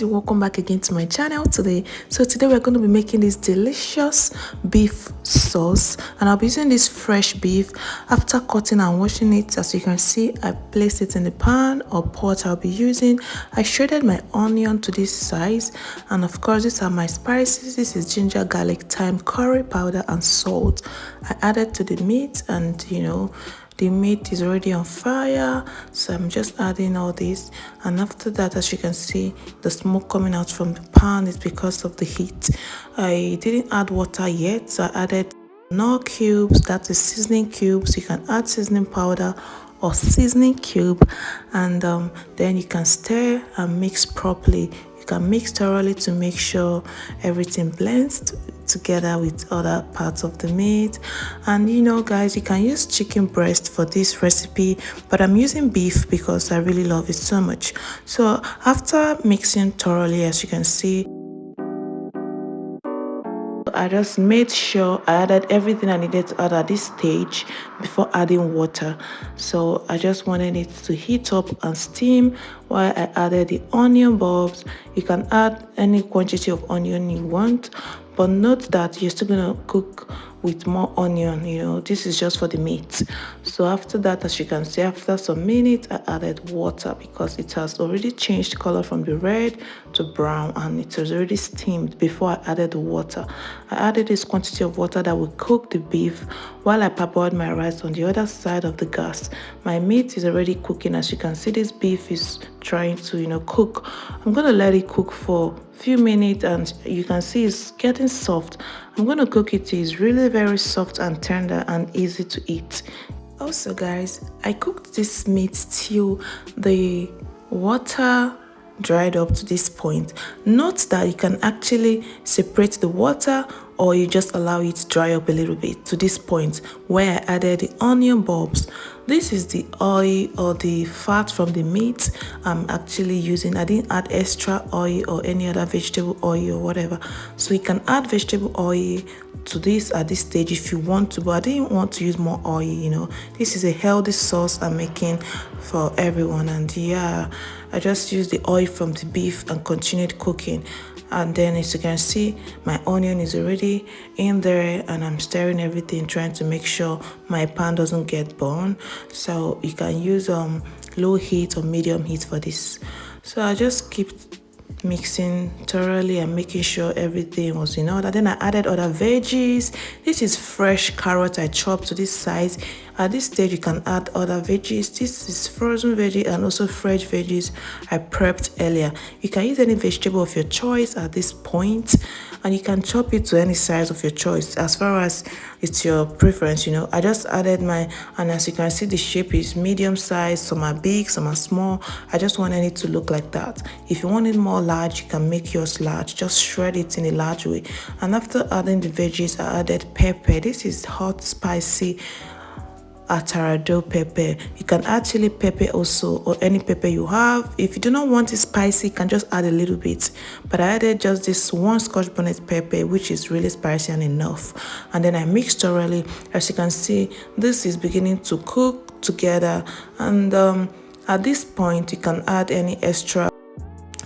guys, welcome back again to my channel today. So today we're going to be making this delicious beef sauce, and I'll be using this fresh beef. After cutting and washing it, as you can see, I placed it in the pan or pot I'll be using. I shredded my onion to this size, and of course these are my spices. This is ginger, garlic, thyme, curry powder and salt. I added to the meat, and the meat is already on fire, so I'm just adding all this. And after that, as you can see, the smoke coming out from the pan is because of the heat. I didn't add water yet, so I added knor cubes, that is seasoning cubes. You can add seasoning powder or seasoning cube, and then you can stir and mix properly. You can mix thoroughly to make sure everything blends together with other parts of the meat. And guys, you can use chicken breast for this recipe, but I'm using beef because I really love it so much. So after mixing thoroughly, as you can see, I just made sure I added everything I needed to add at this stage before adding water. So I just wanted it to heat up and steam while I added the onion bulbs. You can add any quantity of onion you want, but note that you're still gonna cook with more onion. This is just for the meat. So after that, as you can see, after some minutes, I added water because it has already changed color from the red to brown, and it was already steamed before I added the water. I added this quantity of water that will cook the beef while I parboiled my rice on the other side of the gas. My meat is already cooking. As you can see, this beef is trying to cook. I'm gonna let it cook for a few minutes, and you can see it's getting soft. I'm gonna cook it till it's really very soft and tender and easy to eat. Also guys, I cooked this meat till the water dried up to this point. Note that you can actually separate the water, or you just allow it to dry up a little bit to this point where I added the onion bulbs. This is the oil or the fat from the meat I'm actually using. I didn't add extra oil or any other vegetable oil or whatever. So you can add vegetable oil to this at this stage if you want to, but I didn't want to use more oil. This is a healthy sauce I'm making for everyone, and yeah, I just used the oil from the beef and continued cooking. And then, as you can see, my onion is already in there, and I'm stirring everything, trying to make sure my pan doesn't get burned. So you can use low heat or medium heat for this. So I just keep mixing thoroughly and making sure everything was in order. Then I added other veggies. This is fresh carrot I chopped to this size. At this stage, you can add other veggies. This is frozen veggie and also fresh veggies I prepped earlier. You can use any vegetable of your choice at this point, and you can chop it to any size of your choice as far as it's your preference. I just added and as you can see, the shape is medium size. Some are big, some are small. I just wanted it to look like that. If you want it more large, you can make yours large. Just shred it in a large way. And after adding the veggies, I added pepper. This is hot, spicy atarado pepper. You can add chili pepper also, or any pepper you have. If you do not want it spicy, you can just add a little bit, but I added just this one scotch bonnet pepper, which is really spicy and enough. And then I mixed thoroughly. As you can see, this is beginning to cook together, and at this point you can add any extra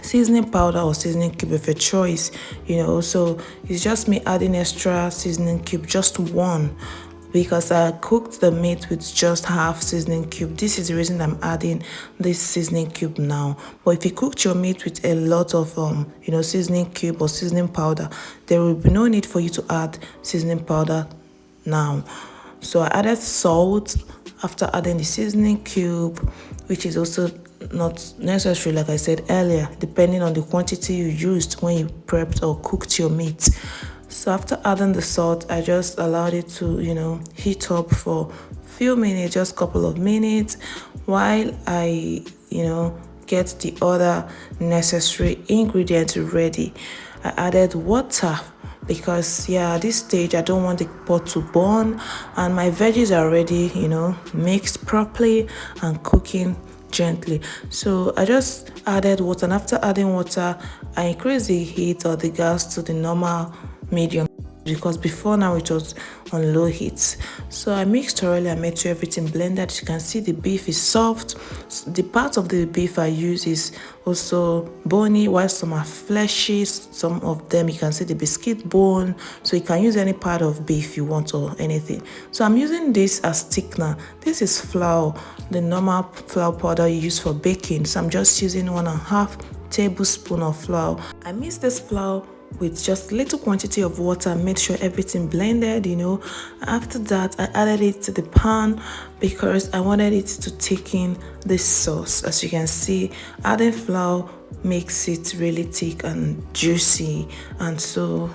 seasoning powder or seasoning cube of your choice. So it's just me adding extra seasoning cube, just one, because I cooked the meat with just half seasoning cube. This is the reason I'm adding this seasoning cube now. But if you cooked your meat with a lot of seasoning cube or seasoning powder, there will be no need for you to add seasoning powder now. So I added salt after adding the seasoning cube, which is also not necessary, like I said earlier, depending on the quantity you used when you prepped or cooked your meat. So after adding the salt, I just allowed it to heat up for a few minutes, just a couple of minutes, while I get the other necessary ingredients ready. I added water because at this stage I don't want the pot to burn, and my veggies are already mixed properly and cooking gently. So I just added water, and after adding water, I increased the heat or the gas to the normal medium. because before now it was on low heat. So I mixed thoroughly and made sure everything blended. You can see the beef is soft. The part of the beef I use is also bony, while some are fleshy. Some of them you can see the biscuit bone. So you can use any part of beef you want or anything. So I'm using this as thickener. This is flour, the normal flour powder you use for baking. So I'm just using 1.5 tablespoon of flour. I mix this flour with just little quantity of water, made sure everything blended. After that I added it to the pan because I wanted it to thicken this sauce. As you can see, adding flour makes it really thick and juicy and so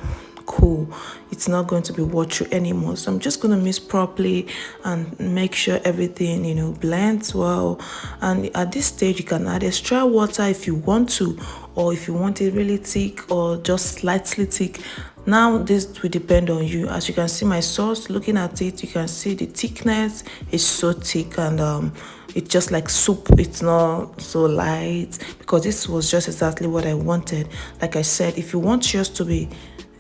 cool. It's not going to be watery anymore. So I'm just going to mix properly and make sure everything blends well. And at this stage you can add extra water if you want to, or if you want it really thick or just slightly thick. Now this will depend on you. As you can see my sauce, looking at it, you can see the thickness is so thick, and it's just like soup. It's not so light, because this was just exactly what I wanted. Like I said, if you want yours to be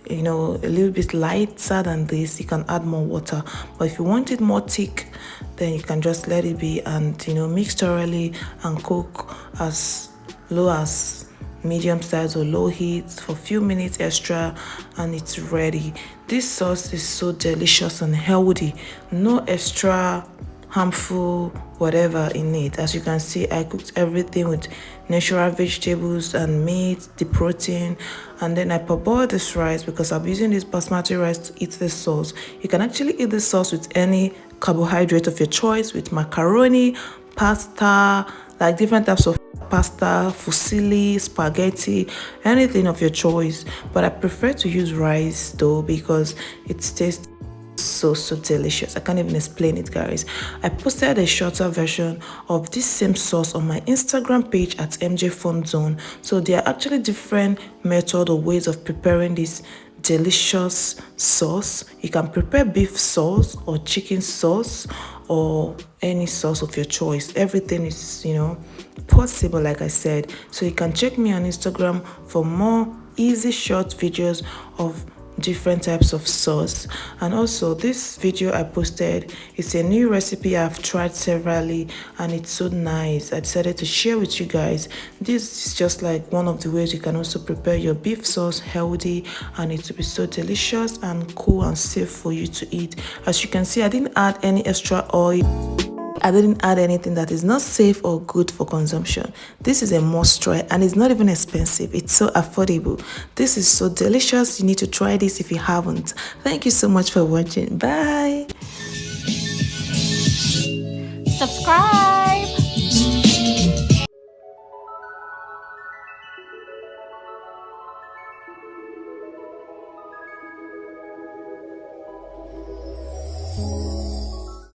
a little bit lighter than this, you can add more water. But if you want it more thick, then you can just let it be and mix thoroughly and cook as low as medium size or low heat for a few minutes extra, and it's ready. This sauce is so delicious and healthy. No extra harmful whatever in it. As you can see, I cooked everything with natural vegetables and meat, the protein, and then I parboiled this rice because I'm using this basmati rice to eat this sauce. You can actually eat this sauce with any carbohydrate of your choice, with macaroni, pasta, like different types of pasta, fusilli, spaghetti, anything of your choice. But I prefer to use rice though, because it tastes so delicious. I can't even explain it, guys. I posted a shorter version of this same sauce on my Instagram page at MJ Fun Zone. So there are actually different methods or ways of preparing this delicious sauce. You can prepare beef sauce or chicken sauce or any sauce of your choice. Everything is possible, like I said. So you can check me on Instagram for more easy short videos of different types of sauce. And also, this video I posted is a new recipe I've tried severally, and it's so nice. I decided to share with you guys. This is just like one of the ways you can also prepare your beef sauce healthy, and it will be so delicious and cool and safe for you to eat. As you can see, I didn't add any extra oil. I didn't add anything that is not safe or good for consumption. This is a must try, and it's not even expensive. It's so affordable. This is so delicious. You need to try this if you haven't. Thank you so much for watching. Bye. Subscribe.